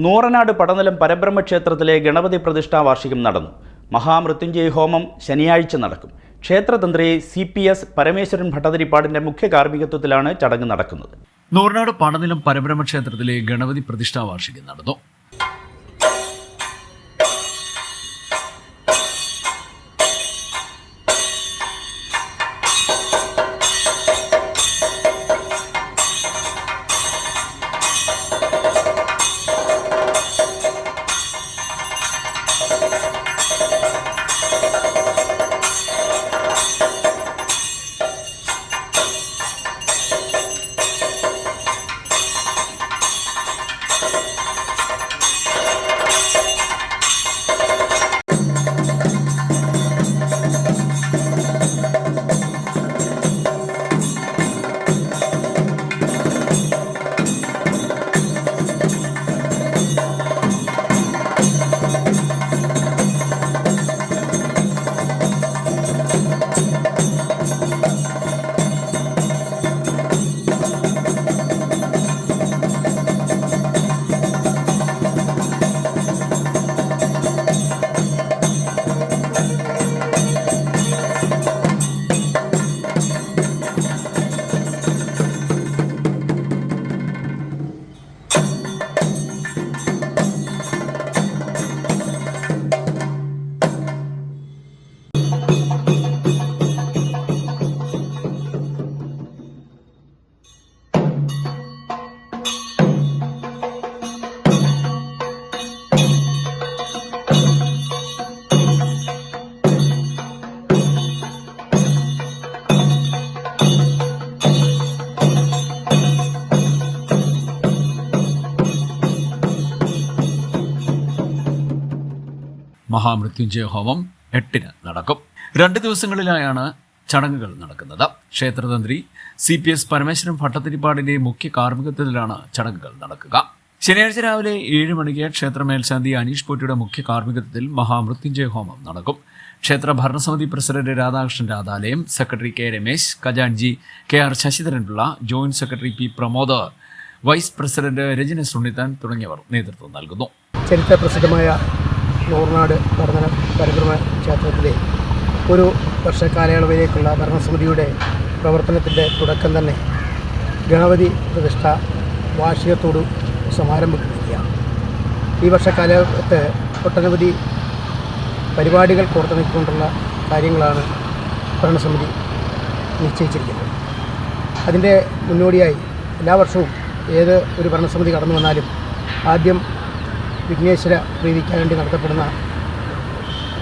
നൂറനാട് പടനിലം പരബ്രഹ്മക്ഷേത്രത്തിലെ ഗണപതി പ്രതിഷ്ഠാ വാർഷികം നടന്നു. മഹാമൃത്യുഞ്ജയ ഹോമം ശനിയാഴ്ച നടക്കും. ക്ഷേത്രതന്ത്രി CPS പരമേശ്വരൻ ഭട്ടതിരിപ്പാടിന്റെ മുഖ്യ കാർമ്മികത്വത്തിലാണ് ചടങ്ങ് നടക്കുന്നത്. നൂറനാട് പടനിലം പരബ്രഹ്മക്ഷേത്രത്തിലെ ഗണപതി പ്രതിഷ്ഠാ വാർഷികം നടന്നു. മഹാമൃത്യുഞ്ജയ ഹോമം 8-ന് നടക്കും. 2 ദിവസങ്ങളിലായാണ് ചടങ്ങുകൾ നടക്കുന്നത്. ക്ഷേത്രതന്ത്രി CPS പരമേശ്വരൻ ഭട്ടതിരിപ്പാടിന്റെ മുഖ്യ കാർമ്മികത്വത്തിലാണ് ചടങ്ങുകൾ നടക്കുക. ശനിയാഴ്ച രാവിലെ 7 മണിക്ക് ക്ഷേത്ര മേൽശാന്തി അനീഷ് പോറ്റിയുടെ മുഖ്യ കാർമ്മികത്വത്തിൽ മഹാമൃത്യുഞ്ജയ ഹോമം നടക്കും. ക്ഷേത്ര ഭരണസമിതി president Radhakrishnan Radhalayam, secretary K. Ramesh, ഖജാൻജി KR Sasidharan Pillai, joint secretary P. Pramod, vice president Rajaneesh Unnithan തുടങ്ങിയവർ നേതൃത്വം നൽകുന്നു. ചരിത്രപ്രസിദ്ധമായ നൂറനാട് പടനിലം പരബ്രഹ്മ ക്ഷേത്രത്തിലെ ഒരു വർഷക്കാലയളവിലേക്കുള്ള ഭരണസമിതിയുടെ പ്രവർത്തനത്തിൻ്റെ തുടക്കം തന്നെ ഗണപതി പ്രതിഷ്ഠ വാർഷികത്തോട് സമാരംഭിക്കുകയാണ്. ഈ വർഷക്കാലത്ത് ഒട്ടനവധി പരിപാടികൾ കോർത്തിണക്കിക്കൊണ്ടുള്ള കാര്യങ്ങളാണ് ഭരണസമിതി നിശ്ചയിച്ചിരിക്കുന്നത്. അതിൻ്റെ മുന്നോടിയായി എല്ലാ വർഷവും ഏത് ഒരു ഭരണസമിതി കടന്നു വന്നാലും ആദ്യം വിഘ്നേശ്വര പ്രീതിക്കാൻ വേണ്ടി നടത്തപ്പെടുന്ന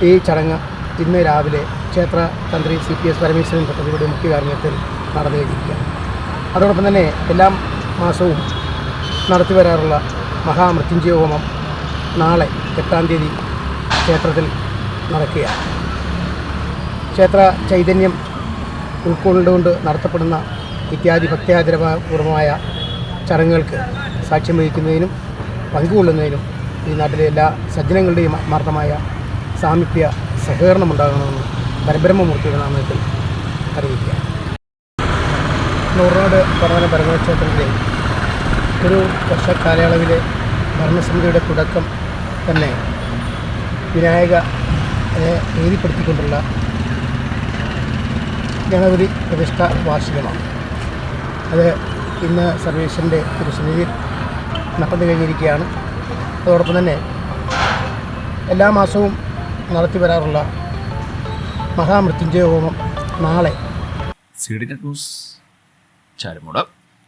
ഈ ചടങ്ങ് ഇന്ന് രാവിലെ ക്ഷേത്ര തന്ത്രി CPS പരമേശ്വരൻ ഭട്ടതിരിയുടെ മുഖ്യ കാർമ്മികത്തിൽ നടന്നു കഴിഞ്ഞിരിക്കുകയാണ്. അതോടൊപ്പം തന്നെ എല്ലാ മാസവും നടത്തിവരാറുള്ള മഹാമൃത്യുഞ്ജയ ഹോമം നാളെ 8-ാം തീയതി ക്ഷേത്രത്തിൽ നടക്കുകയാണ്. ക്ഷേത്ര ചൈതന്യം ഉൾക്കൊണ്ടുകൊണ്ട് നടത്തപ്പെടുന്ന ഇത്യാദി ഭക്ത്യാദരപൂർവമായ ചടങ്ങുകൾക്ക് സാക്ഷ്യം വഹിക്കുന്നതിനും പങ്കുകൊള്ളുന്നതിനും ഈ നാട്ടിലെ എല്ലാ സജ്ജനങ്ങളുടെയും ആത്മാർത്ഥമായ സാമീപ്യ സഹകരണമുണ്ടാകണമെന്ന് പരബ്രഹ്മമൂർത്തിയുടെ നാമത്തിൽ അറിയിക്കുക. നൂറനാട് പടനിലം പരബ്രഹ്മക്ഷേത്രത്തിലെ ഒരു വർഷക്കാലയളവിലെ ഭരണസമിതിയുടെ തുടക്കം തന്നെ വിനായകനെ പ്രീതിപ്പെടുത്തിക്കൊണ്ടുള്ള ഗണപതി പ്രതിഷ്ഠ വാർഷികമാണ്. അത് ഇന്ന് സർവേശ്വരൻ്റെ തിരുസന്നിധിയിൽ നടന്നു കഴിഞ്ഞിരിക്കുകയാണ്. അതോടൊപ്പം തന്നെ എല്ലാ മാസവും നടത്തി വരാറുള്ള മഹാമൃത്യുഞ്ജയ ഹോമം നാളെ. CDNet news, Charummood.